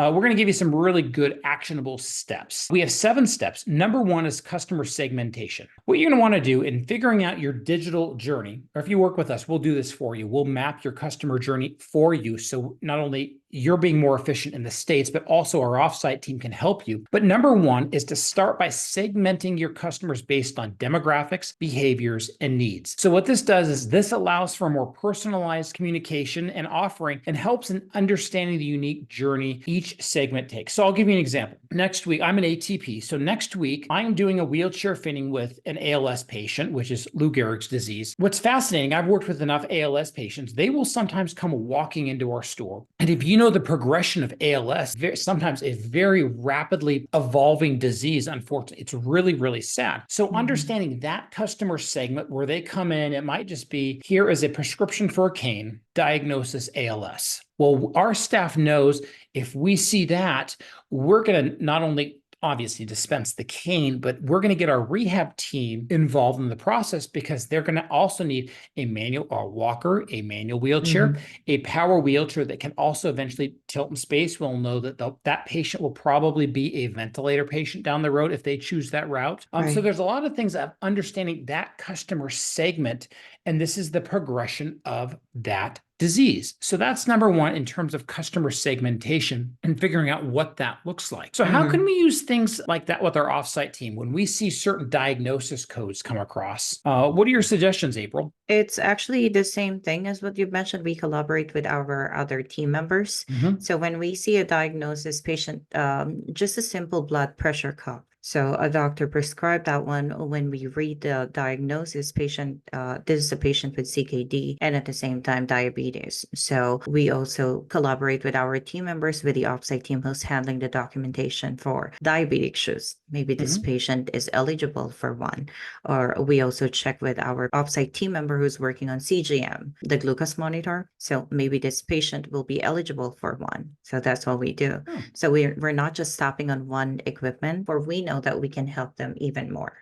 we're going to give you some really good actionable steps. We have 7 steps. Number 1 is customer segmentation. What you're going to want to do in figuring out your digital journey, or if you work with us, we'll do this for you. We'll map your customer journey for you. So not only you're being more efficient in the States, but also our offsite team can help you. But number 1 is to start by segmenting your customers based on demographics, behaviors, and needs. So what this does is this allows for more personalized communication and offering and helps in understanding the unique journey each segment takes. So I'll give you an example. Next week, I'm an ATP. So next week, I'm doing a wheelchair fitting with an ALS patient, which is Lou Gehrig's disease. What's fascinating, I've worked with enough ALS patients, they will sometimes come walking into our store. And if you know the progression of ALS, sometimes a very rapidly evolving disease, unfortunately, it's really, really sad. So understanding that customer segment where they come in, it might just be, here is a prescription for a cane, diagnosis ALS. Well, our staff knows if we see that, we're going to not only obviously dispense the cane, but we're going to get our rehab team involved in the process because they're going to also need a manual or walker, a manual wheelchair, a power wheelchair that can also eventually tilt in space. We'll know that that patient will probably be a ventilator patient down the road if they choose that route. So there's a lot of things of understanding that customer segment, and this is the progression of that disease. So that's number 1 in terms of customer segmentation and figuring out what that looks like. So how can we use things like that with our offsite team when we see certain diagnosis codes come across? What are your suggestions, April? It's actually the same thing as what you mentioned. We collaborate with our other team members. So when we see a diagnosis patient, just a simple blood pressure cuff. So a doctor prescribed that one. When we read the diagnosis, patient, this is a patient with CKD and at the same time diabetes. So we also collaborate with our team members, with the offsite team who's handling the documentation for diabetic shoes. Maybe this patient is eligible for one. Or we also check with our offsite team member who's working on CGM, the glucose monitor. So maybe this patient will be eligible for one. So that's what we do. So we're not just stopping on one equipment, for we know that we can help them even more.